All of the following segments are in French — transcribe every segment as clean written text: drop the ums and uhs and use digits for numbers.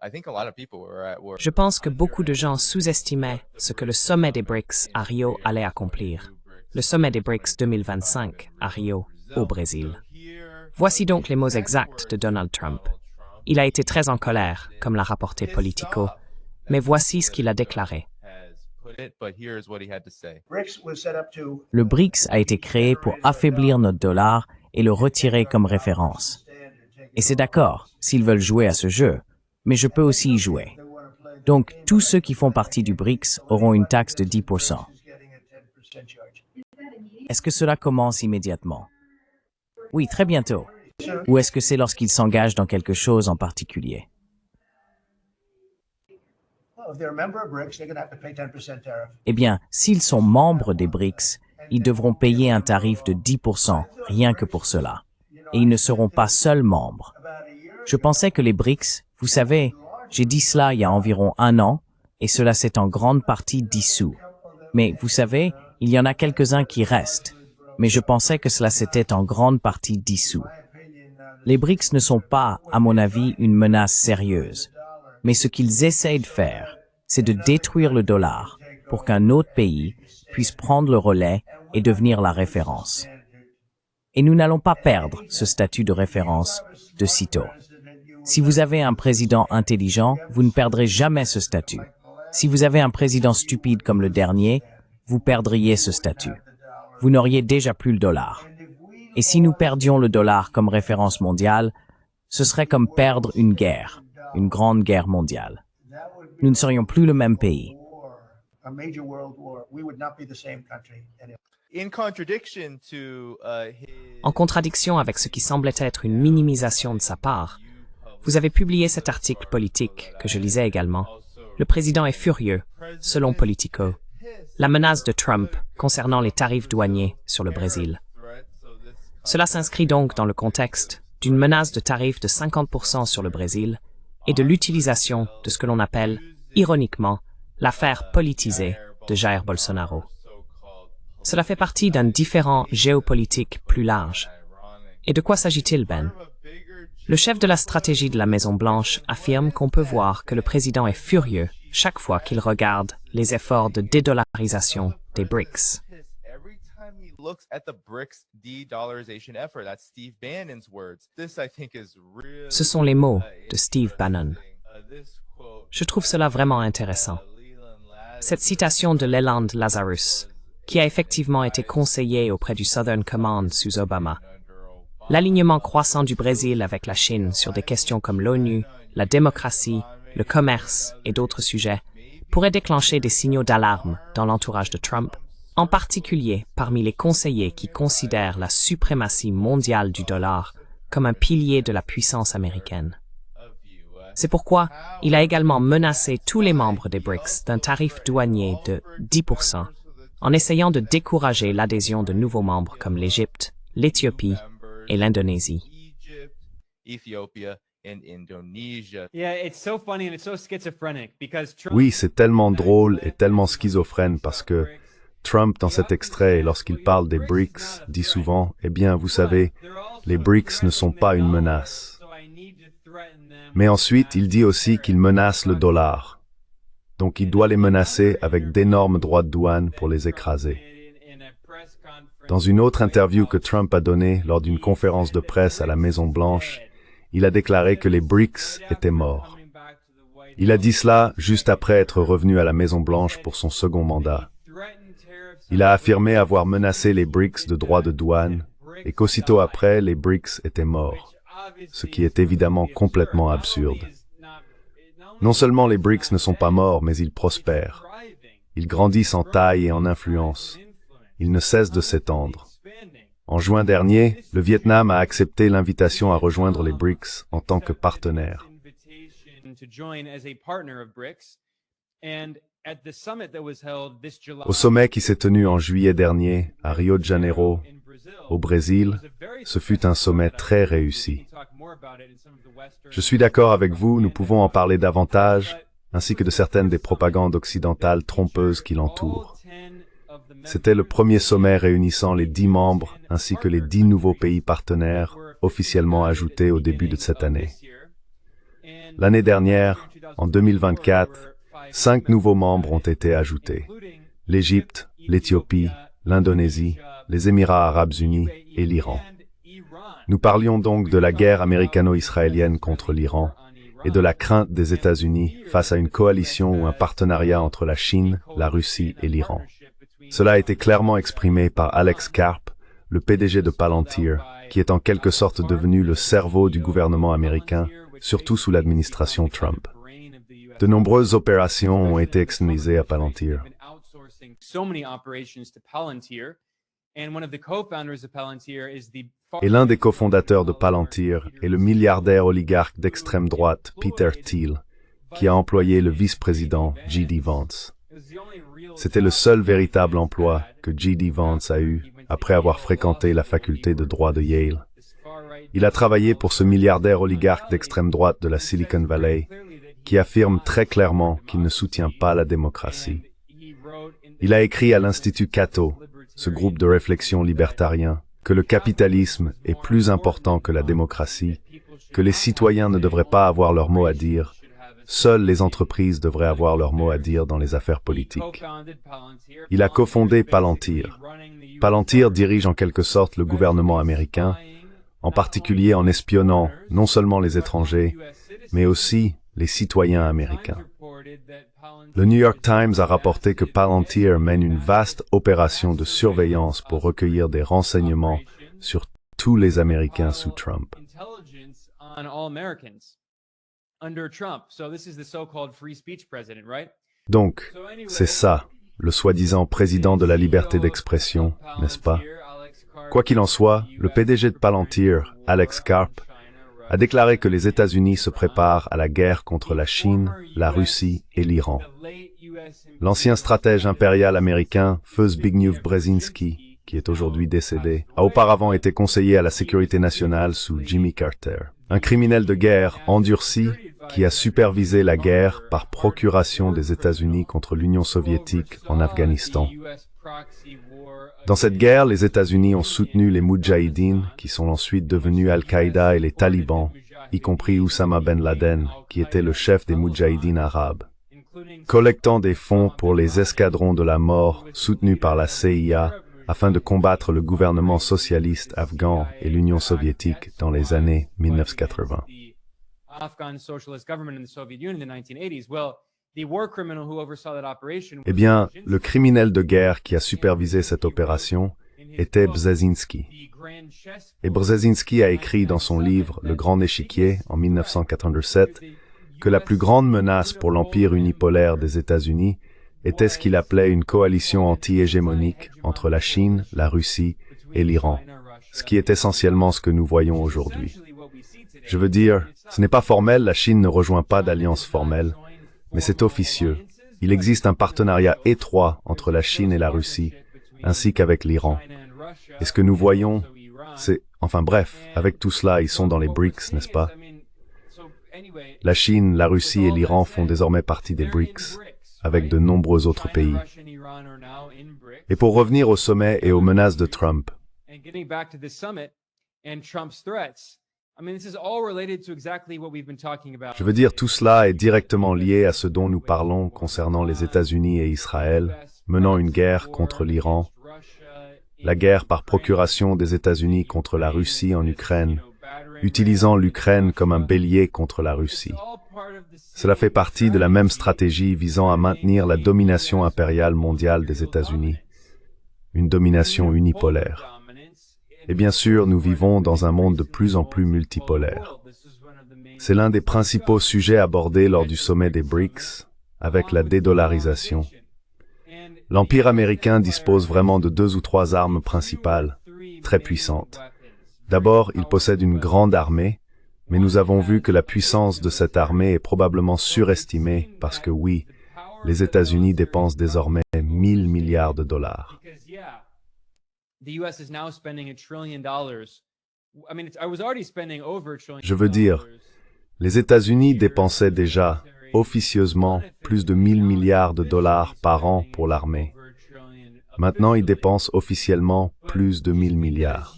Je pense que beaucoup de gens sous-estimaient ce que le sommet des BRICS à Rio allait accomplir. Le sommet des BRICS 2025 à Rio, au Brésil. Voici donc les mots exacts de Donald Trump. Il a été très en colère, comme l'a rapporté Politico, mais voici ce qu'il a déclaré. Le BRICS a été créé pour affaiblir notre dollar et le retirer comme référence. Et c'est d'accord, s'ils veulent jouer à ce jeu, mais je peux aussi y jouer. Donc, tous ceux qui font partie du BRICS auront une taxe de 10%. Est-ce que cela commence immédiatement? Oui, très bientôt. Ou est-ce que c'est lorsqu'ils s'engagent dans quelque chose en particulier? Eh bien, s'ils sont membres des BRICS, ils devront payer un tarif de 10%, rien que pour cela. Et ils ne seront pas seuls membres. Je pensais que les BRICS, vous savez, j'ai dit cela il y a environ 1 an, et cela s'est en grande partie dissous. Mais vous savez, il y en a quelques-uns qui restent. Mais je pensais que cela s'était en grande partie dissous. Les BRICS ne sont pas, à mon avis, une menace sérieuse. Mais ce qu'ils essayent de faire, c'est de détruire le dollar pour qu'un autre pays puisse prendre le relais et devenir la référence. Et nous n'allons pas perdre ce statut de référence de sitôt. Si vous avez un président intelligent, vous ne perdrez jamais ce statut. Si vous avez un président stupide comme le dernier, vous perdriez ce statut. Vous n'auriez déjà plus le dollar. Et si nous perdions le dollar comme référence mondiale, ce serait comme perdre une guerre, une grande guerre mondiale. Nous ne serions plus le même pays. En contradiction avec ce qui semblait être une minimisation de sa part, vous avez publié cet article politique que je lisais également. Le président est furieux, selon Politico. La menace de Trump concernant les tarifs douaniers sur le Brésil. Cela s'inscrit donc dans le contexte d'une menace de tarifs de 50% sur le Brésil et de l'utilisation de ce que l'on appelle, ironiquement, l'affaire politisée de Jair Bolsonaro. Cela fait partie d'un différend géopolitique plus large. Et de quoi s'agit-il, Ben? Le chef de la stratégie de la Maison-Blanche affirme qu'on peut voir que le président est furieux chaque fois qu'il regarde les efforts de dédollarisation des BRICS. Ce sont les mots de Steve Bannon. Je trouve cela vraiment intéressant. Cette citation de Leland Lazarus, qui a effectivement été conseiller auprès du Southern Command sous Obama. L'alignement croissant du Brésil avec la Chine sur des questions comme l'ONU, la démocratie, le commerce et d'autres sujets pourrait déclencher des signaux d'alarme dans l'entourage de Trump, en particulier parmi les conseillers qui considèrent la suprématie mondiale du dollar comme un pilier de la puissance américaine. C'est pourquoi il a également menacé tous les membres des BRICS d'un tarif douanier de 10%, en essayant de décourager l'adhésion de nouveaux membres comme l'Égypte, l'Éthiopie et l'Indonésie. Oui, c'est tellement drôle et tellement schizophrène parce que Trump, dans cet extrait, lorsqu'il parle des BRICS, dit souvent, eh bien, vous savez, les BRICS ne sont pas une menace. Mais ensuite, il dit aussi qu'il menace le dollar. Donc, il doit les menacer avec d'énormes droits de douane pour les écraser. Dans une autre interview que Trump a donnée lors d'une conférence de presse à la Maison-Blanche, il a déclaré que les BRICS étaient morts. Il a dit cela juste après être revenu à la Maison-Blanche pour son second mandat. Il a affirmé avoir menacé les BRICS de droits de douane et qu'aussitôt après, les BRICS étaient morts, ce qui est évidemment complètement absurde. Non seulement les BRICS ne sont pas morts, mais ils prospèrent. Ils grandissent en taille et en influence. Ils ne cessent de s'étendre. En juin dernier, le Vietnam a accepté l'invitation à rejoindre les BRICS en tant que partenaire. Au sommet qui s'est tenu en juillet dernier à Rio de Janeiro, au Brésil, ce fut un sommet très réussi. Je suis d'accord avec vous, nous pouvons en parler davantage, ainsi que de certaines des propagandes occidentales trompeuses qui l'entourent. C'était le premier sommet réunissant les 10 membres ainsi que les 10 nouveaux pays partenaires officiellement ajoutés au début de cette année. L'année dernière, en 2024, 5 nouveaux membres ont été ajoutés. L'Égypte, l'Éthiopie, l'Indonésie, les Émirats arabes unis et l'Iran. Nous parlions donc de la guerre américano-israélienne contre l'Iran et de la crainte des États-Unis face à une coalition ou un partenariat entre la Chine, la Russie et l'Iran. Cela a été clairement exprimé par Alex Karp, le PDG de Palantir, qui est en quelque sorte devenu le cerveau du gouvernement américain, surtout sous l'administration Trump. De nombreuses opérations ont été externalisées à Palantir. Et l'un des cofondateurs de Palantir est le milliardaire oligarque d'extrême droite Peter Thiel, qui a employé le vice-président J.D. Vance. C'était le seul véritable emploi que J.D. Vance a eu après avoir fréquenté la faculté de droit de Yale. Il a travaillé pour ce milliardaire oligarque d'extrême droite de la Silicon Valley, qui affirme très clairement qu'il ne soutient pas la démocratie. Il a écrit à l'Institut Cato, ce groupe de réflexion libertarien, que le capitalisme est plus important que la démocratie, que les citoyens ne devraient pas avoir leur mot à dire, seules les entreprises devraient avoir leur mot à dire dans les affaires politiques. Il a cofondé Palantir. Palantir dirige en quelque sorte le gouvernement américain, en particulier en espionnant non seulement les étrangers, mais aussi les citoyens américains. Le New York Times a rapporté que Palantir mène une vaste opération de surveillance pour recueillir des renseignements sur tous les Américains sous Trump. Donc, c'est ça, le soi-disant président de la liberté d'expression, n'est-ce pas? Quoi qu'il en soit, le PDG de Palantir, Alex Karp, a déclaré que les États-Unis se préparent à la guerre contre la Chine, la Russie et l'Iran. L'ancien stratège impérial américain, feu Zbigniew Brzezinski, qui est aujourd'hui décédé, a auparavant été conseiller à la sécurité nationale sous Jimmy Carter. Un criminel de guerre endurci qui a supervisé la guerre par procuration des États-Unis contre l'Union soviétique en Afghanistan. Dans cette guerre, les États-Unis ont soutenu les Moudjahidines, qui sont ensuite devenus Al-Qaïda et les talibans, y compris Oussama Ben Laden, qui était le chef des Moudjahidines arabes. Collectant des fonds pour les escadrons de la mort soutenus par la CIA afin de combattre le gouvernement socialiste afghan et l'Union soviétique dans les années 1980. Eh bien, le criminel de guerre qui a supervisé cette opération était Brzezinski. Et Brzezinski a écrit dans son livre « Le Grand Échiquier » en 1987 que la plus grande menace pour l'empire unipolaire des États-Unis était ce qu'il appelait une coalition anti-hégémonique entre la Chine, la Russie et l'Iran, ce qui est essentiellement ce que nous voyons aujourd'hui. Je veux dire, ce n'est pas formel, la Chine ne rejoint pas d'alliance formelle, mais c'est officieux. Il existe un partenariat étroit entre la Chine et la Russie, ainsi qu'avec l'Iran. Et ce que nous voyons, c'est... Enfin bref, avec tout cela, ils sont dans les BRICS, n'est-ce pas? La Chine, la Russie et l'Iran font désormais partie des BRICS, avec de nombreux autres pays. Et pour revenir au sommet et aux menaces de Trump, je veux dire, tout cela est directement lié à ce dont nous parlons concernant les États-Unis et Israël, menant une guerre contre l'Iran, la guerre par procuration des États-Unis contre la Russie en Ukraine, utilisant l'Ukraine comme un bélier contre la Russie. Cela fait partie de la même stratégie visant à maintenir la domination impériale mondiale des États-Unis, une domination unipolaire. Et bien sûr, nous vivons dans un monde de plus en plus multipolaire. C'est l'un des principaux sujets abordés lors du sommet des BRICS, avec la dédollarisation. L'Empire américain dispose vraiment de 2 ou 3 armes principales, très puissantes. D'abord, il possède une grande armée, mais nous avons vu que la puissance de cette armée est probablement surestimée parce que oui, les États-Unis dépensent désormais 1000 milliards de dollars. Je veux dire, les États-Unis dépensaient déjà, officieusement, plus de 1000 milliards de dollars par an pour l'armée. Maintenant, ils dépensent officiellement plus de 1000 milliards.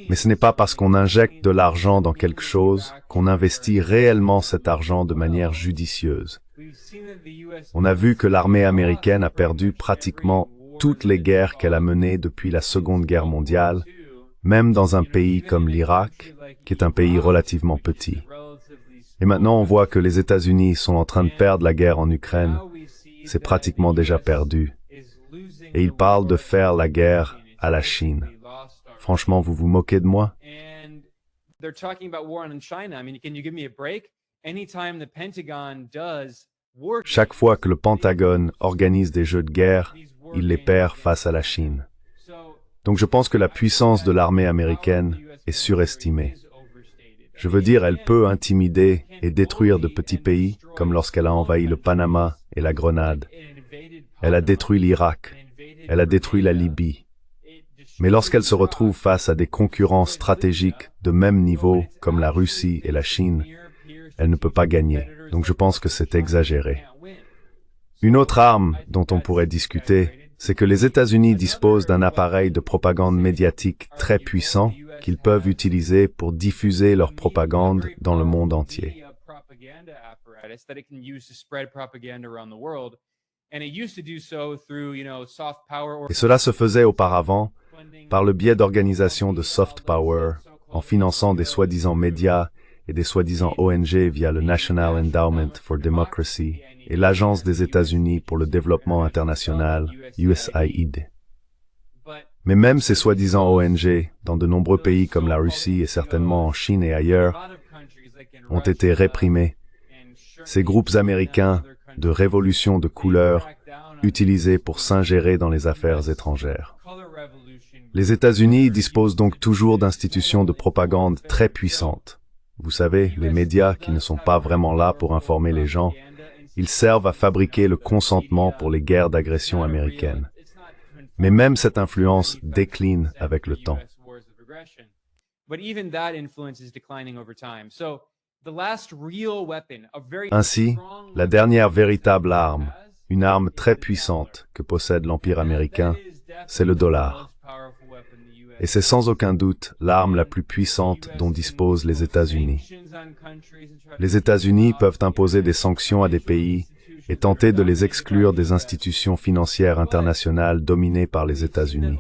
Mais ce n'est pas parce qu'on injecte de l'argent dans quelque chose qu'on investit réellement cet argent de manière judicieuse. On a vu que l'armée américaine a perdu pratiquement toutes les guerres qu'elle a menées depuis la Seconde Guerre mondiale, même dans un pays comme l'Irak, qui est un pays relativement petit. Et maintenant, on voit que les États-Unis sont en train de perdre la guerre en Ukraine. C'est pratiquement déjà perdu. Et ils parlent de faire la guerre à la Chine. Franchement, vous vous moquez de moi? Chaque fois que le Pentagone organise des jeux de guerre, il les perd face à la Chine. Donc je pense que la puissance de l'armée américaine est surestimée. Je veux dire, elle peut intimider et détruire de petits pays, comme lorsqu'elle a envahi le Panama et la Grenade. Elle a détruit l'Irak. Elle a détruit la Libye. Mais lorsqu'elle se retrouve face à des concurrents stratégiques de même niveau, comme la Russie et la Chine, elle ne peut pas gagner. Donc je pense que c'est exagéré. Une autre arme dont on pourrait discuter, c'est que les États-Unis disposent d'un appareil de propagande médiatique très puissant qu'ils peuvent utiliser pour diffuser leur propagande dans le monde entier. Et cela se faisait auparavant par le biais d'organisations de soft power, en finançant des soi-disant médias et des soi-disant ONG via le National Endowment for Democracy et l'Agence des États-Unis pour le développement international, USAID. Mais même ces soi-disant ONG, dans de nombreux pays comme la Russie et certainement en Chine et ailleurs, ont été réprimés. Ces groupes américains de révolution de couleur utilisés pour s'ingérer dans les affaires étrangères. Les États-Unis disposent donc toujours d'institutions de propagande très puissantes. Vous savez, les médias qui ne sont pas vraiment là pour informer les gens, ils servent à fabriquer le consentement pour les guerres d'agression américaines. Mais même cette influence décline avec le temps. Ainsi, la dernière véritable arme, une arme très puissante que possède l'Empire américain, c'est le dollar. Et c'est sans aucun doute l'arme la plus puissante dont disposent les États-Unis. Les États-Unis peuvent imposer des sanctions à des pays et tenter de les exclure des institutions financières internationales dominées par les États-Unis.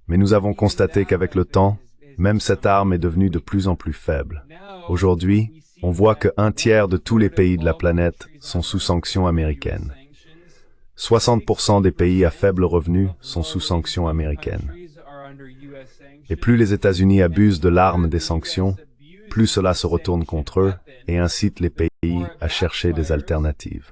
Mais nous avons constaté qu'avec le temps, même cette arme est devenue de plus en plus faible. Aujourd'hui, on voit que 1/3 de tous les pays de la planète sont sous sanctions américaines. 60% des pays à faible revenu sont sous sanctions américaines. Et plus les États-Unis abusent de l'arme des sanctions, plus cela se retourne contre eux et incite les pays à chercher des alternatives.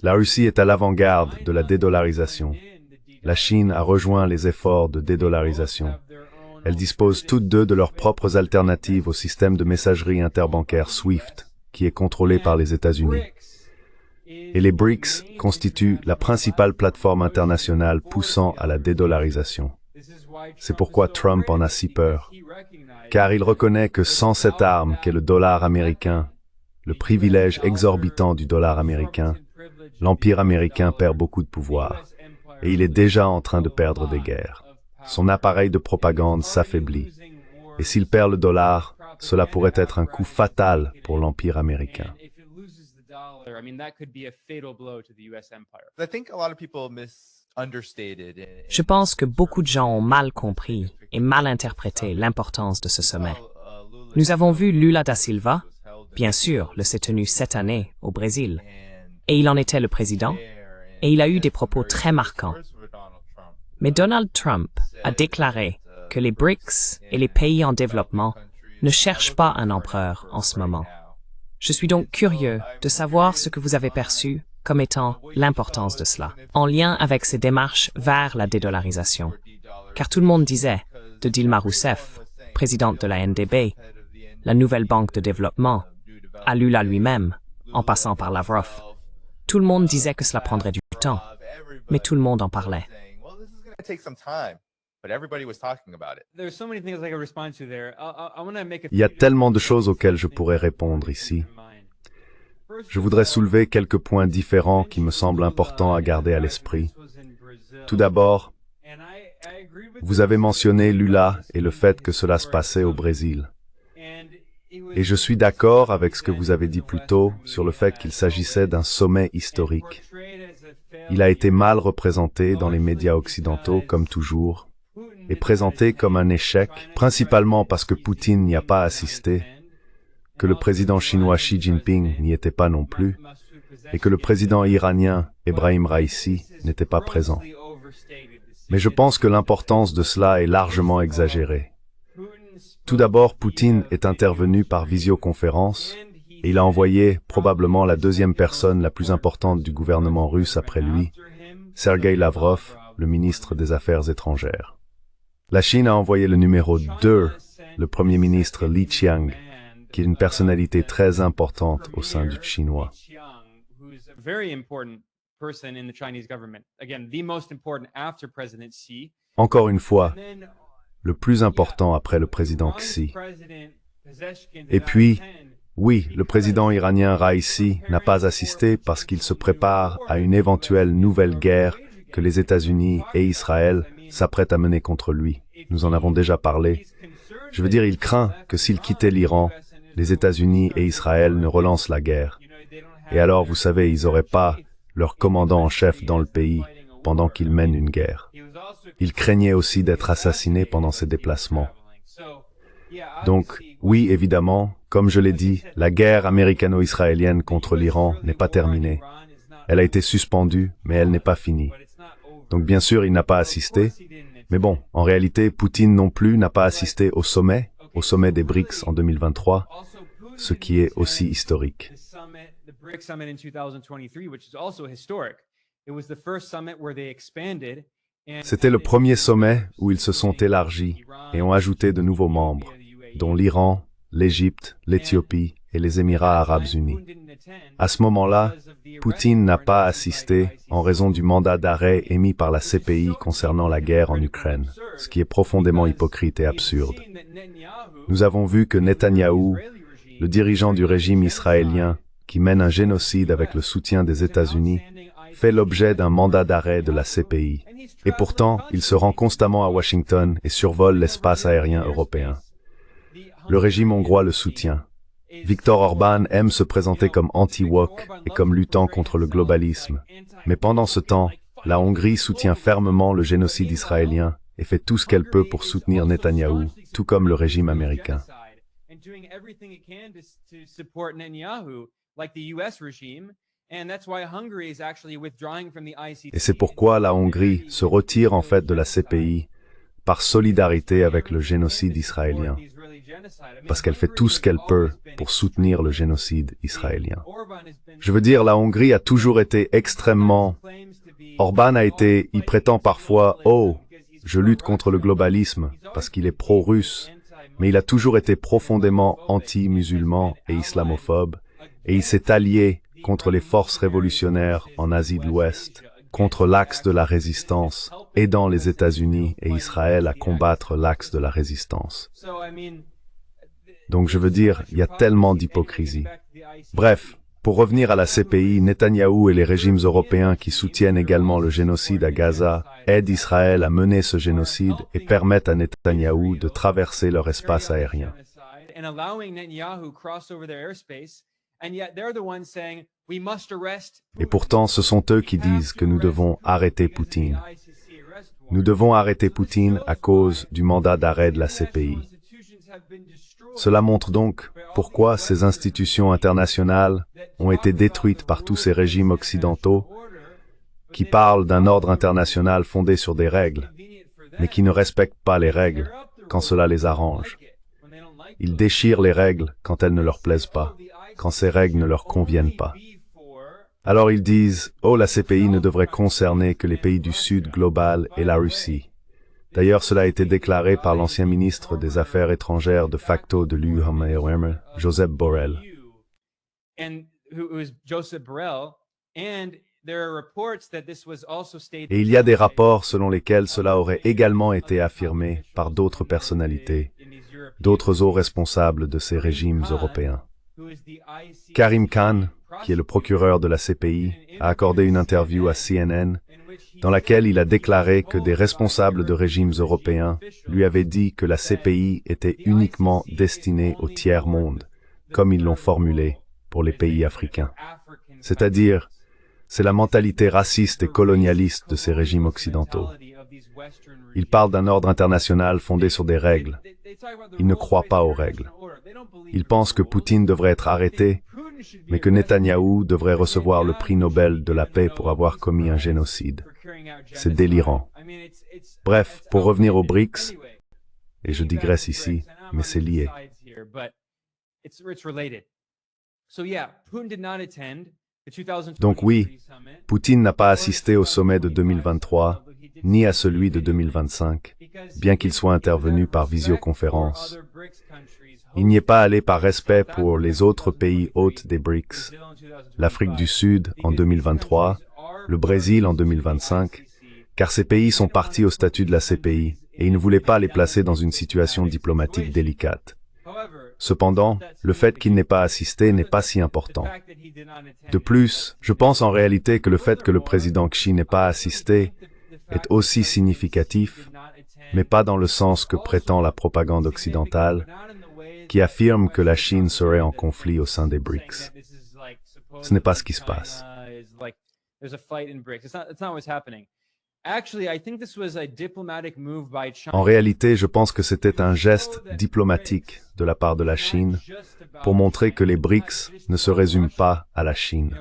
La Russie est à l'avant-garde de la dédollarisation. La Chine a rejoint les efforts de dédollarisation. Elles disposent toutes deux de leurs propres alternatives au système de messagerie interbancaire SWIFT, qui est contrôlé par les États-Unis. Et les BRICS constituent la principale plateforme internationale poussant à la dédollarisation. C'est pourquoi Trump en a si peur, car il reconnaît que sans cette arme qu'est le dollar américain, le privilège exorbitant du dollar américain, l'Empire américain perd beaucoup de pouvoir, et il est déjà en train de perdre des guerres. Son appareil de propagande s'affaiblit, et s'il perd le dollar, cela pourrait être un coup fatal pour l'Empire américain. Je pense que beaucoup de gens ont mal compris et mal interprété l'importance de ce sommet. Nous avons vu Lula da Silva, bien sûr, le s'est tenu cette année au Brésil, et il en était le président, et il a eu des propos très marquants. Mais Donald Trump a déclaré que les BRICS et les pays en développement ne cherchent pas un empereur en ce moment. Je suis donc curieux de savoir ce que vous avez perçu comme étant l'importance de cela, en lien avec ces démarches vers la dédollarisation. Car tout le monde disait, de Dilma Rousseff, présidente de la NDB, la nouvelle banque de développement, à Lula lui-même, en passant par Lavrov. Tout le monde disait que cela prendrait du temps, mais tout le monde en parlait. Il y a tellement de choses auxquelles je pourrais répondre ici. Je voudrais soulever quelques points différents qui me semblent importants à garder à l'esprit. Tout d'abord, vous avez mentionné Lula et le fait que cela se passait au Brésil. Et je suis d'accord avec ce que vous avez dit plus tôt sur le fait qu'il s'agissait d'un sommet historique. Il a été mal représenté dans les médias occidentaux, comme toujours, et présenté comme un échec, principalement parce que Poutine n'y a pas assisté, que le président chinois Xi Jinping n'y était pas non plus, et que le président iranien Ebrahim Raïssi n'était pas présent. Mais je pense que l'importance de cela est largement exagérée. Tout d'abord, Poutine est intervenu par visioconférence, et il a envoyé probablement la deuxième personne la plus importante du gouvernement russe après lui, Sergei Lavrov, le ministre des Affaires étrangères. La Chine a envoyé le numéro 2, le premier ministre Li Qiang, qui est une personnalité très importante au sein du chinois. Encore une fois, le plus important après le président Xi. Et puis, oui, le président iranien Raïssi n'a pas assisté parce qu'il se prépare à une éventuelle nouvelle guerre que les États-Unis et Israël s'apprêtent à mener contre lui. Nous en avons déjà parlé. Je veux dire, il craint que s'il quittait l'Iran, les États-Unis et Israël ne relancent la guerre. Et alors, vous savez, ils n'auraient pas leur commandant en chef dans le pays pendant qu'ils mènent une guerre. Il craignait aussi d'être assassiné pendant ses déplacements. Donc, oui, évidemment, comme je l'ai dit, la guerre américano-israélienne contre l'Iran n'est pas terminée. Elle a été suspendue, mais elle n'est pas finie. Donc, bien sûr, il n'a pas assisté. Mais bon, en réalité, Poutine non plus n'a pas assisté au sommet des BRICS en 2023, ce qui est aussi historique. C'était le premier sommet où ils se sont élargis et ont ajouté de nouveaux membres, dont l'Iran, l'Égypte, l'Éthiopie et les Émirats arabes unis. À ce moment-là, Poutine n'a pas assisté en raison du mandat d'arrêt émis par la CPI concernant la guerre en Ukraine, ce qui est profondément hypocrite et absurde. Nous avons vu que Netanyahou, le dirigeant du régime israélien, qui mène un génocide avec le soutien des États-Unis, fait l'objet d'un mandat d'arrêt de la CPI. Et pourtant, il se rend constamment à Washington et survole l'espace aérien européen. Le régime hongrois le soutient. Viktor Orban aime se présenter comme anti-woke et comme luttant contre le globalisme. Mais pendant ce temps, la Hongrie soutient fermement le génocide israélien et fait tout ce qu'elle peut pour soutenir Netanyahou, tout comme le régime américain. Et c'est pourquoi la Hongrie se retire en fait de la CPI par solidarité avec le génocide israélien, parce qu'elle fait tout ce qu'elle peut pour soutenir le génocide israélien. Je veux dire, la Hongrie a toujours été extrêmement... Orban il prétend parfois « Oh, je lutte contre le globalisme parce qu'il est pro-russe », mais il a toujours été profondément anti-musulman et islamophobe, et il s'est allié contre les forces révolutionnaires en Asie de l'Ouest, contre l'axe de la résistance, aidant les États-Unis et Israël à combattre l'axe de la résistance. Donc je veux dire, il y a tellement d'hypocrisie. Bref, pour revenir à la CPI, Netanyahou et les régimes européens qui soutiennent également le génocide à Gaza aident Israël à mener ce génocide et permettent à Netanyahou de traverser leur espace aérien. Et pourtant, ce sont eux qui disent que nous devons arrêter Poutine. Nous devons arrêter Poutine à cause du mandat d'arrêt de la CPI. Cela montre donc pourquoi ces institutions internationales ont été détruites par tous ces régimes occidentaux qui parlent d'un ordre international fondé sur des règles, mais qui ne respectent pas les règles quand cela les arrange. Ils déchirent les règles quand elles ne leur plaisent pas, quand ces règles ne leur conviennent pas. Alors ils disent « Oh, la CPI ne devrait concerner que les pays du Sud global et la Russie ». D'ailleurs, cela a été déclaré par l'ancien ministre des Affaires étrangères de facto de l'UE, Josep Borrell. Et il y a des rapports selon lesquels cela aurait également été affirmé par d'autres personnalités, d'autres hauts responsables de ces régimes européens. Karim Khan, qui est le procureur de la CPI, a accordé une interview à CNN dans laquelle il a déclaré que des responsables de régimes européens lui avaient dit que la CPI était uniquement destinée au tiers-monde, comme ils l'ont formulé pour les pays africains. C'est-à-dire, c'est la mentalité raciste et colonialiste de ces régimes occidentaux. Ils parlent d'un ordre international fondé sur des règles. Ils ne croient pas aux règles. Ils pensent que Poutine devrait être arrêté, mais que Netanyahou devrait recevoir le prix Nobel de la paix pour avoir commis un génocide. C'est délirant. Bref, pour revenir aux BRICS, et je digresse ici, mais c'est lié. Donc oui, Poutine n'a pas assisté au sommet de 2023, ni à celui de 2025, bien qu'il soit intervenu par visioconférence. Il n'y est pas allé par respect pour les autres pays hôtes des BRICS, l'Afrique du Sud en 2023, le Brésil en 2025, car ces pays sont partis au statut de la CPI, et il ne voulait pas les placer dans une situation diplomatique délicate. Cependant, le fait qu'il n'ait pas assisté n'est pas si important. De plus, je pense en réalité que le fait que le président Xi n'ait pas assisté est aussi significatif, mais pas dans le sens que prétend la propagande occidentale, qui affirme que la Chine serait en conflit au sein des BRICS. Ce n'est pas ce qui se passe. En réalité, je pense que c'était un geste diplomatique de la part de la Chine pour montrer que les BRICS ne se résument pas à la Chine.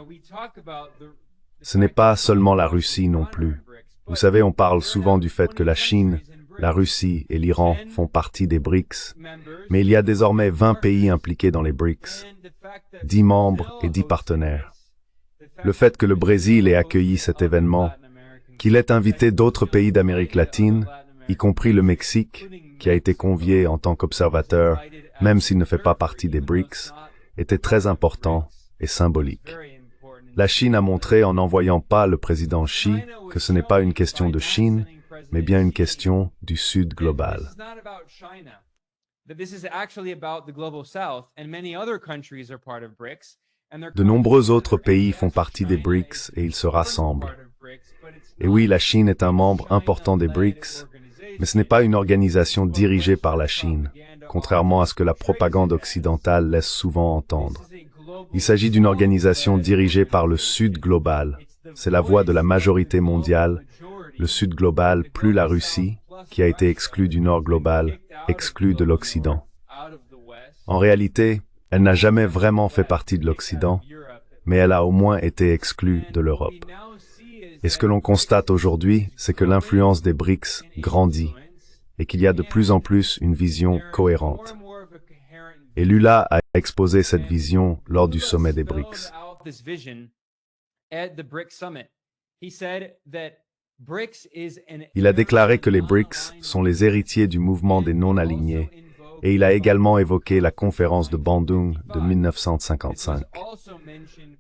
Ce n'est pas seulement la Russie non plus. Vous savez, on parle souvent du fait que la Chine, la Russie et l'Iran font partie des BRICS, mais il y a désormais 20 pays impliqués dans les BRICS, 10 membres et 10 partenaires. Le fait que le Brésil ait accueilli cet événement, qu'il ait invité d'autres pays d'Amérique latine, y compris le Mexique, qui a été convié en tant qu'observateur, même s'il ne fait pas partie des BRICS, était très important et symbolique. La Chine a montré en n'envoyant pas le président Xi que ce n'est pas une question de Chine, mais bien une question du Sud global. De nombreux autres pays font partie des BRICS et ils se rassemblent. Et oui, la Chine est un membre important des BRICS, mais ce n'est pas une organisation dirigée par la Chine, contrairement à ce que la propagande occidentale laisse souvent entendre. Il s'agit d'une organisation dirigée par le Sud global. C'est la voix de la majorité mondiale, le Sud global plus la Russie, qui a été exclue du Nord global, exclue de l'Occident. En réalité, elle n'a jamais vraiment fait partie de l'Occident, mais elle a au moins été exclue de l'Europe. Et ce que l'on constate aujourd'hui, c'est que l'influence des BRICS grandit et qu'il y a de plus en plus une vision cohérente. Et Lula a exposé cette vision lors du sommet des BRICS. Il a déclaré que les BRICS sont les héritiers du mouvement des non-alignés et il a également évoqué la conférence de Bandung de 1955.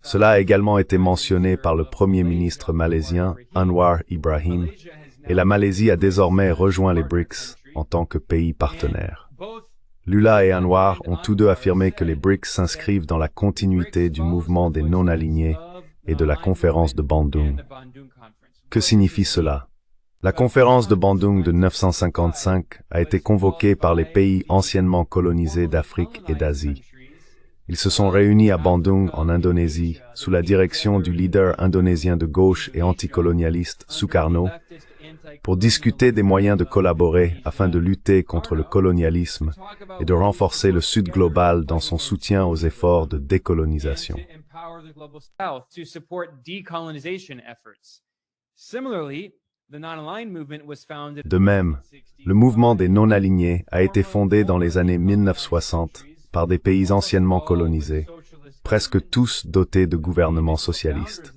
Cela a également été mentionné par le Premier ministre malaisien Anwar Ibrahim et la Malaisie a désormais rejoint les BRICS en tant que pays partenaire. Lula et Anwar ont tous deux affirmé que les BRICS s'inscrivent dans la continuité du mouvement des non-alignés et de la conférence de Bandung. Que signifie cela? La conférence de Bandung de 1955 a été convoquée par les pays anciennement colonisés d'Afrique et d'Asie. Ils se sont réunis à Bandung en Indonésie sous la direction du leader indonésien de gauche et anticolonialiste Sukarno pour discuter des moyens de collaborer afin de lutter contre le colonialisme et de renforcer le Sud global dans son soutien aux efforts de décolonisation. De même, le mouvement des non-alignés a été fondé dans les années 1960 par des pays anciennement colonisés, presque tous dotés de gouvernements socialistes.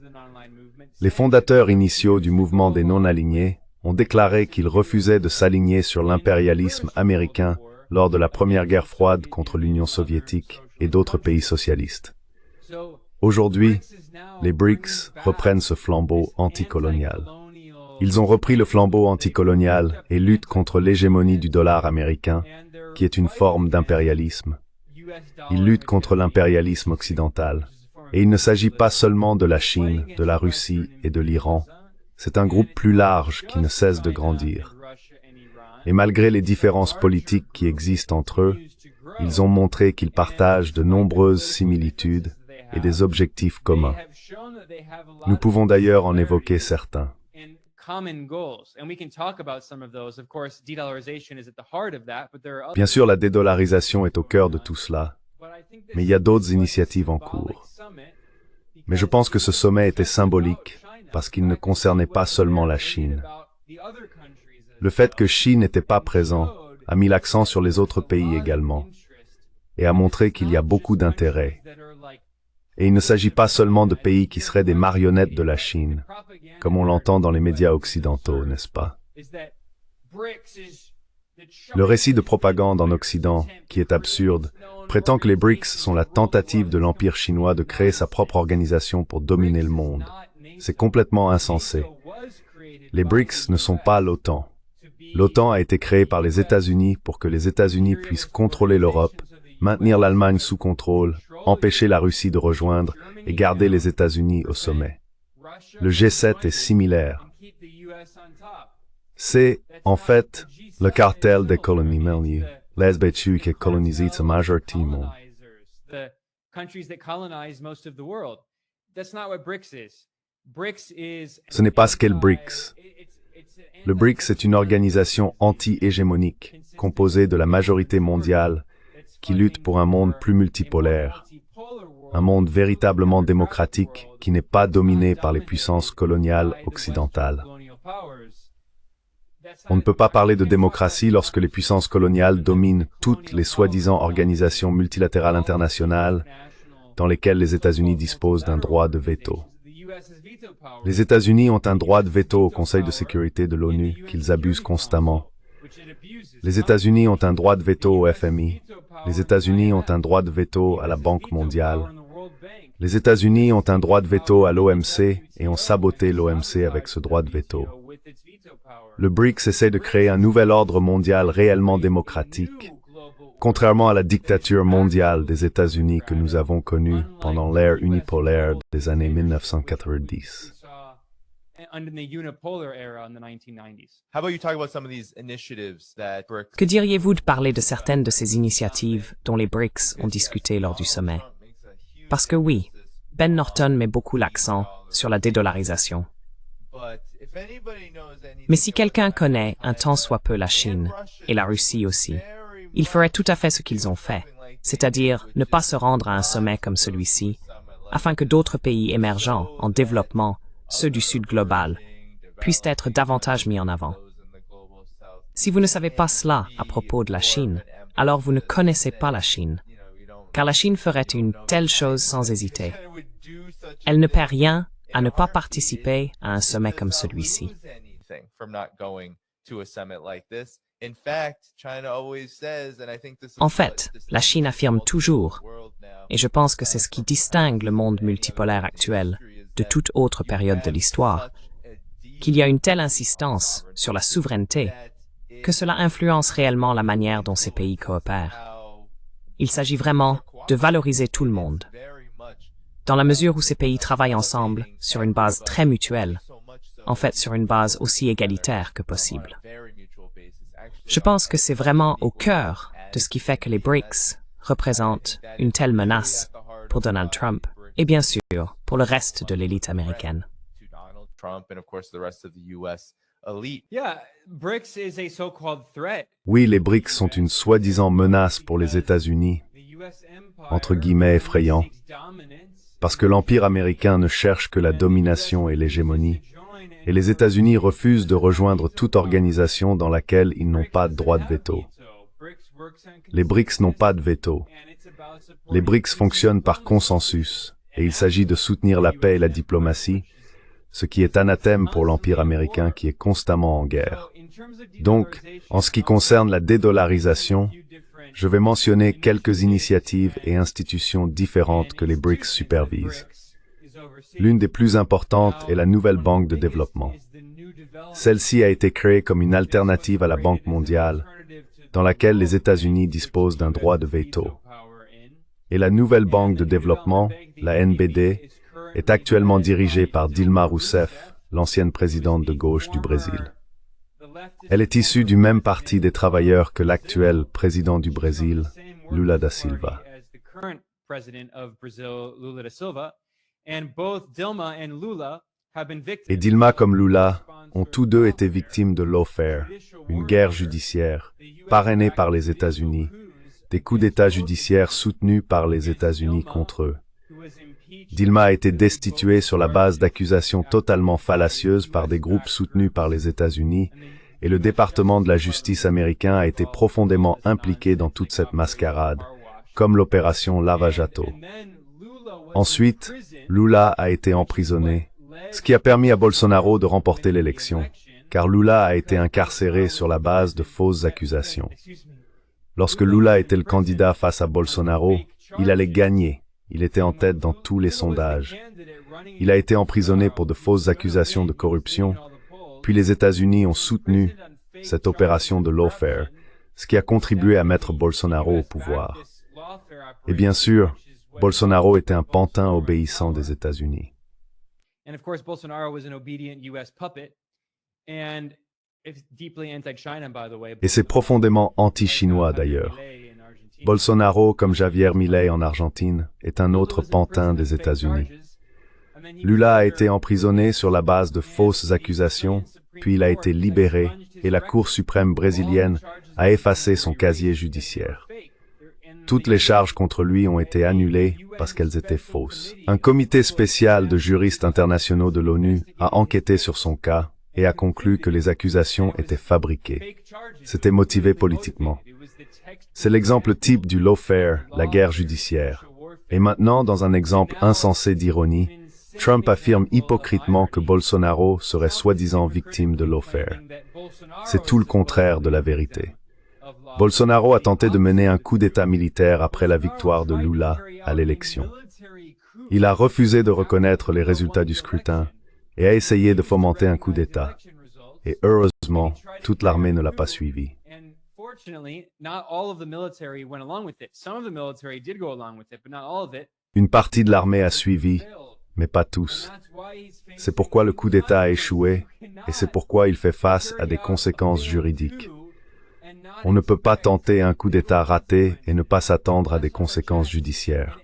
Les fondateurs initiaux du mouvement des non-alignés ont déclaré qu'ils refusaient de s'aligner sur l'impérialisme américain lors de la Première Guerre froide contre l'Union soviétique et d'autres pays socialistes. Aujourd'hui, les BRICS reprennent ce flambeau anticolonial. Ils ont repris le flambeau anticolonial et luttent contre l'hégémonie du dollar américain, qui est une forme d'impérialisme. Ils luttent contre l'impérialisme occidental, Et il ne s'agit pas seulement de la Chine, de la Russie et de l'Iran. C'est un groupe plus large qui ne cesse de grandir. Et malgré les différences politiques qui existent entre eux, ils ont montré qu'ils partagent de nombreuses similitudes et des objectifs communs. Nous pouvons d'ailleurs en évoquer certains. Bien sûr, la dédollarisation est au cœur de tout cela, mais il y a d'autres initiatives en cours. Mais je pense que ce sommet était symbolique parce qu'il ne concernait pas seulement la Chine. Le fait que Xi n'était pas présent a mis l'accent sur les autres pays également et a montré qu'il y a beaucoup d'intérêts. Et il ne s'agit pas seulement de pays qui seraient des marionnettes de la Chine, comme on l'entend dans les médias occidentaux, n'est-ce pas? Le récit de propagande en Occident, qui est absurde, prétend que les BRICS sont la tentative de l'Empire chinois de créer sa propre organisation pour dominer le monde. C'est complètement insensé. Les BRICS ne sont pas l'OTAN. L'OTAN a été créée par les États-Unis pour que les États-Unis puissent contrôler l'Europe, maintenir l'Allemagne sous contrôle, empêcher la Russie de rejoindre et garder les États-Unis au sommet. Le G7 est similaire. C'est, en fait, le cartel des colonies, les pays qui colonisent la majorité du monde. Ce n'est pas ce qu'est le BRICS. Le BRICS est une organisation anti-hégémonique, composée de la majorité mondiale, qui lutte pour un monde plus multipolaire, un monde véritablement démocratique qui n'est pas dominé par les puissances coloniales occidentales. On ne peut pas parler de démocratie lorsque les puissances coloniales dominent toutes les soi-disant organisations multilatérales internationales dans lesquelles les États-Unis disposent d'un droit de veto. Les États-Unis ont un droit de veto au Conseil de sécurité de l'ONU qu'ils abusent constamment. Les États-Unis ont un droit de veto au FMI. Les États-Unis ont un droit de veto à la Banque mondiale. Les États-Unis ont un droit de veto à l'OMC et ont saboté l'OMC avec ce droit de veto. Le BRICS essaie de créer un nouvel ordre mondial réellement démocratique, contrairement à la dictature mondiale des États-Unis que nous avons connue pendant l'ère unipolaire des années 1990. Que diriez-vous de parler de certaines de ces initiatives dont les BRICS ont discuté lors du sommet? Parce que oui, Ben Norton met beaucoup l'accent sur la dédollarisation. Mais si quelqu'un connaît un tant soit peu la Chine, et la Russie aussi, il ferait tout à fait ce qu'ils ont fait, c'est-à-dire ne pas se rendre à un sommet comme celui-ci, afin que d'autres pays émergents, en développement, ceux du Sud global, puissent être davantage mis en avant. Si vous ne savez pas cela à propos de la Chine, alors vous ne connaissez pas la Chine, car la Chine ferait une telle chose sans hésiter. Elle ne perd rien à ne pas participer à un sommet comme celui-ci. En fait, la Chine affirme toujours, et je pense que c'est ce qui distingue le monde multipolaire actuel de toute autre période de l'histoire, qu'il y a une telle insistance sur la souveraineté que cela influence réellement la manière dont ces pays coopèrent. Il s'agit vraiment de valoriser tout le monde, dans la mesure où ces pays travaillent ensemble sur une base très mutuelle, en fait sur une base aussi égalitaire que possible. Je pense que c'est vraiment au cœur de ce qui fait que les BRICS représentent une telle menace pour Donald Trump et bien sûr pour le reste de l'élite américaine. Oui, les BRICS sont une soi-disant menace pour les États-Unis, entre guillemets effrayant, parce que l'Empire américain ne cherche que la domination et l'hégémonie, et les États-Unis refusent de rejoindre toute organisation dans laquelle ils n'ont pas de droit de veto. Les BRICS n'ont pas de veto. Les BRICS fonctionnent par consensus, et il s'agit de soutenir la paix et la diplomatie, ce qui est anathème pour l'Empire américain qui est constamment en guerre. Donc, en ce qui concerne la dédollarisation, je vais mentionner quelques initiatives et institutions différentes que les BRICS supervisent. L'une des plus importantes est la nouvelle Banque de développement. Celle-ci a été créée comme une alternative à la Banque mondiale, dans laquelle les États-Unis disposent d'un droit de veto. Et la nouvelle banque de développement, la NBD, est actuellement dirigée par Dilma Rousseff, l'ancienne présidente de gauche du Brésil. Elle est issue du même parti des travailleurs que l'actuel président du Brésil, Lula da Silva. Et Dilma comme Lula ont tous deux été victimes de lawfare, une guerre judiciaire, parrainée par les États-Unis, des coups d'État judiciaires soutenus par les États-Unis contre eux. Dilma a été destituée sur la base d'accusations totalement fallacieuses par des groupes soutenus par les États-Unis, et le département de la justice américain a été profondément impliqué dans toute cette mascarade, comme l'opération Lava Jato. Ensuite, Lula a été emprisonné, ce qui a permis à Bolsonaro de remporter l'élection, car Lula a été incarcéré sur la base de fausses accusations. Lorsque Lula était le candidat face à Bolsonaro, il allait gagner. Il était en tête dans tous les sondages. Il a été emprisonné pour de fausses accusations de corruption, puis les États-Unis ont soutenu cette opération de lawfare, ce qui a contribué à mettre Bolsonaro au pouvoir. Et bien sûr, Bolsonaro était un pantin obéissant des États-Unis. Et c'est profondément anti-chinois d'ailleurs. Bolsonaro, comme Javier Milei en Argentine, est un autre pantin des États-Unis. Lula a été emprisonné sur la base de fausses accusations, puis il a été libéré et la Cour suprême brésilienne a effacé son casier judiciaire. Toutes les charges contre lui ont été annulées parce qu'elles étaient fausses. Un comité spécial de juristes internationaux de l'ONU a enquêté sur son cas et a conclu que les accusations étaient fabriquées. C'était motivé politiquement. C'est l'exemple type du lawfare, la guerre judiciaire. Et maintenant, dans un exemple insensé d'ironie, Trump affirme hypocritement que Bolsonaro serait soi-disant victime de lawfare. C'est tout le contraire de la vérité. Bolsonaro a tenté de mener un coup d'État militaire après la victoire de Lula à l'élection. Il a refusé de reconnaître les résultats du scrutin et a essayé de fomenter un coup d'État. Et heureusement, toute l'armée ne l'a pas suivi. Une partie de l'armée a suivi, mais pas tous. C'est pourquoi le coup d'État a échoué, et c'est pourquoi il fait face à des conséquences juridiques. On ne peut pas tenter un coup d'État raté et ne pas s'attendre à des conséquences judiciaires.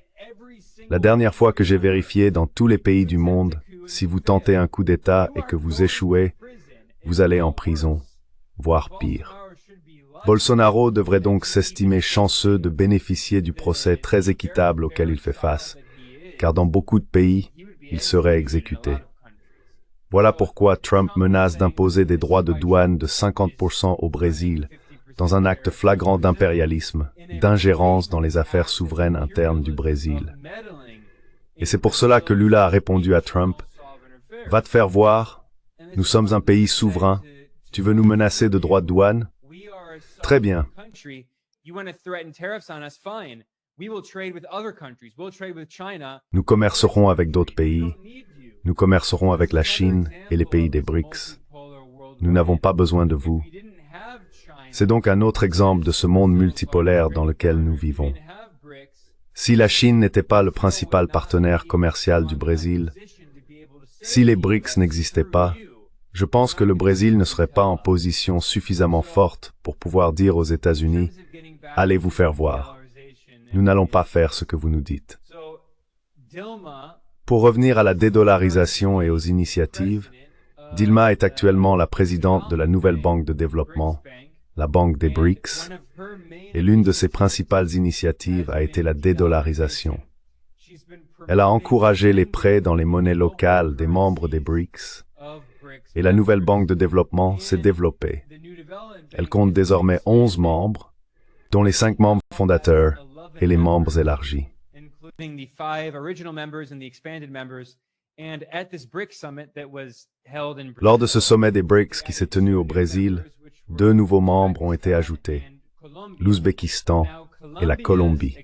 La dernière fois que j'ai vérifié dans tous les pays du monde, si vous tentez un coup d'État et que vous échouez, vous allez en prison, voire pire. Bolsonaro devrait donc s'estimer chanceux de bénéficier du procès très équitable auquel il fait face, car dans beaucoup de pays, il serait exécuté. Voilà pourquoi Trump menace d'imposer des droits de douane de 50% au Brésil, dans un acte flagrant d'impérialisme, d'ingérence dans les affaires souveraines internes du Brésil. Et c'est pour cela que Lula a répondu à Trump, « Va te faire voir, nous sommes un pays souverain, tu veux nous menacer de droits de douane? Très bien. Nous commercerons avec d'autres pays, nous commercerons avec la Chine et les pays des BRICS. Nous n'avons pas besoin de vous. » C'est donc un autre exemple de ce monde multipolaire dans lequel nous vivons. Si la Chine n'était pas le principal partenaire commercial du Brésil, si les BRICS n'existaient pas, je pense que le Brésil ne serait pas en position suffisamment forte pour pouvoir dire aux États-Unis « Allez vous faire voir. Nous n'allons pas faire ce que vous nous dites. » Pour revenir à la dédollarisation et aux initiatives, Dilma est actuellement la présidente de la nouvelle banque de développement, la banque des BRICS, et l'une de ses principales initiatives a été la dédollarisation. Elle a encouragé les prêts dans les monnaies locales des membres des BRICS, et la nouvelle banque de développement s'est développée. Elle compte désormais 11 membres, dont les 5 membres fondateurs et les membres élargis. Lors de ce sommet des BRICS qui s'est tenu au Brésil, 2 nouveaux membres ont été ajoutés, l'Ouzbékistan et la Colombie.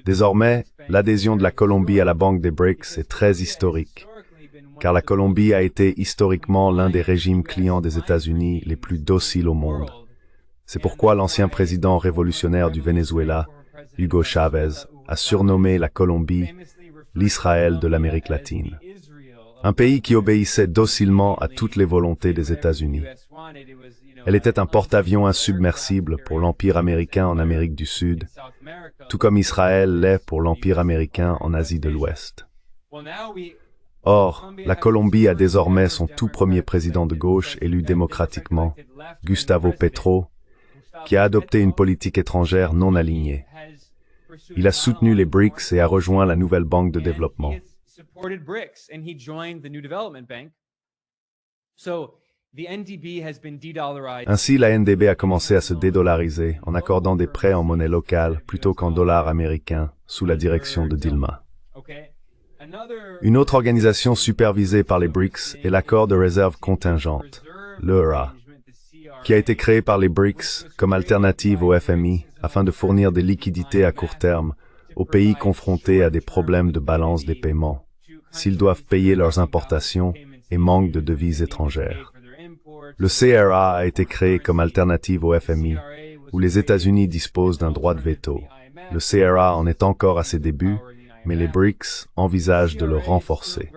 Désormais, l'adhésion de la Colombie à la Banque des BRICS est très historique, car la Colombie a été historiquement l'un des régimes clients des États-Unis les plus dociles au monde. C'est pourquoi l'ancien président révolutionnaire du Venezuela, Hugo Chavez, a surnommé la Colombie l'Israël de l'Amérique latine. Un pays qui obéissait docilement à toutes les volontés des États-Unis. Elle était un porte-avions insubmersible pour l'Empire américain en Amérique du Sud, tout comme Israël l'est pour l'Empire américain en Asie de l'Ouest. Or, la Colombie a désormais son tout premier président de gauche élu démocratiquement, Gustavo Petro, qui a adopté une politique étrangère non alignée. Il a soutenu les BRICS et a rejoint la nouvelle banque de développement. Ainsi, la NDB a commencé à se dédollariser en accordant des prêts en monnaie locale plutôt qu'en dollars américains sous la direction de Dilma. Une autre organisation supervisée par les BRICS est l'accord de réserve contingente, l'ERA, qui a été créé par les BRICS comme alternative au FMI afin de fournir des liquidités à court terme aux pays confrontés à des problèmes de balance des paiements, s'ils doivent payer leurs importations et manquent de devises étrangères. Le CRA a été créé comme alternative au FMI, où les États-Unis disposent d'un droit de veto. Le CRA en est encore à ses débuts, mais les BRICS envisagent de le renforcer.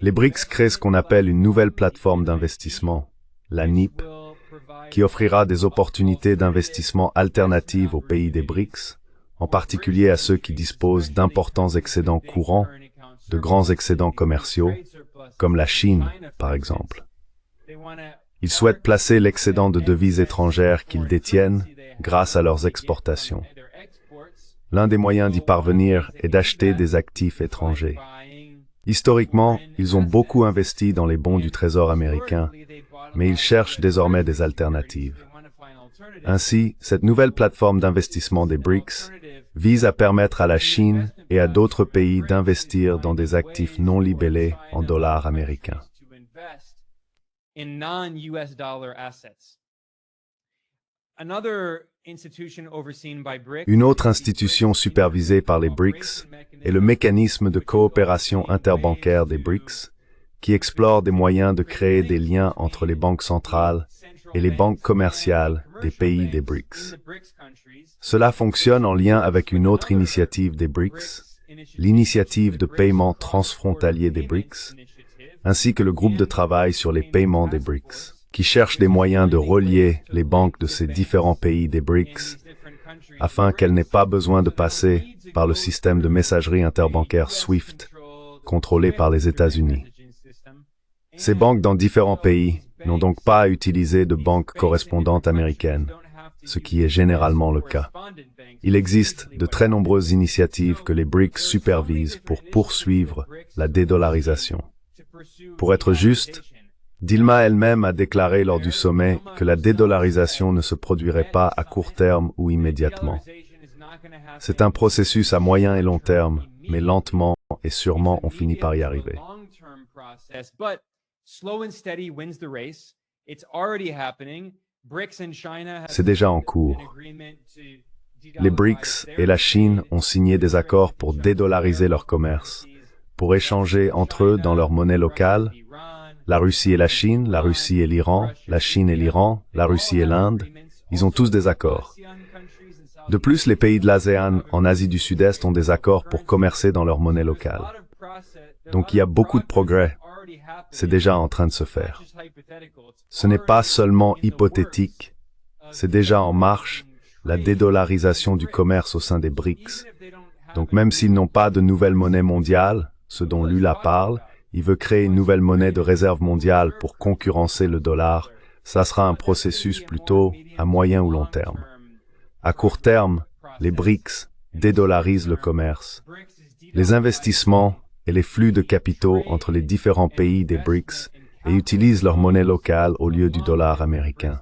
Les BRICS créent ce qu'on appelle une nouvelle plateforme d'investissement, la NIP, qui offrira des opportunités d'investissement alternatives aux pays des BRICS, en particulier à ceux qui disposent d'importants excédents courants, de grands excédents commerciaux, comme la Chine, par exemple. Ils souhaitent placer l'excédent de devises étrangères qu'ils détiennent grâce à leurs exportations. L'un des moyens d'y parvenir est d'acheter des actifs étrangers. Historiquement, ils ont beaucoup investi dans les bons du Trésor américain, mais ils cherchent désormais des alternatives. Ainsi, cette nouvelle plateforme d'investissement des BRICS vise à permettre à la Chine et à d'autres pays d'investir dans des actifs non libellés en dollars américains. Une autre institution supervisée par les BRICS est le mécanisme de coopération interbancaire des BRICS, qui explore des moyens de créer des liens entre les banques centrales et les banques commerciales des pays des BRICS. Cela fonctionne en lien avec une autre initiative des BRICS, l'initiative de paiement transfrontalier des BRICS, ainsi que le groupe de travail sur les paiements des BRICS, qui cherche des moyens de relier les banques de ces différents pays des BRICS afin qu'elles n'aient pas besoin de passer par le système de messagerie interbancaire SWIFT, contrôlé par les États-Unis. Ces banques dans différents pays n'ont donc pas à utiliser de banques correspondantes américaines, ce qui est généralement le cas. Il existe de très nombreuses initiatives que les BRICS supervisent pour poursuivre la dédollarisation. Pour être juste, Dilma elle-même a déclaré lors du sommet que la dédollarisation ne se produirait pas à court terme ou immédiatement. C'est un processus à moyen et long terme, mais lentement et sûrement on finit par y arriver. C'est déjà en cours. Les BRICS et la Chine ont signé des accords pour dédollariser leur commerce, pour échanger entre eux dans leur monnaie locale. La Russie et la Chine, la Russie et l'Iran, la Chine et l'Iran, la Russie et l'Inde, ils ont tous des accords. De plus, les pays de l'ASEAN en Asie du Sud-Est ont des accords pour commercer dans leur monnaie locale. Donc il y a beaucoup de progrès. C'est déjà en train de se faire. Ce n'est pas seulement hypothétique, c'est déjà en marche, la dédollarisation du commerce au sein des BRICS. Donc même s'ils n'ont pas de nouvelle monnaie mondiale, ce dont Lula parle, il veut créer une nouvelle monnaie de réserve mondiale pour concurrencer le dollar. Ça sera un processus plutôt à moyen ou long terme. À court terme, les BRICS dédollarisent le commerce. Les investissements et les flux de capitaux entre les différents pays des BRICS et utilisent leur monnaie locale au lieu du dollar américain.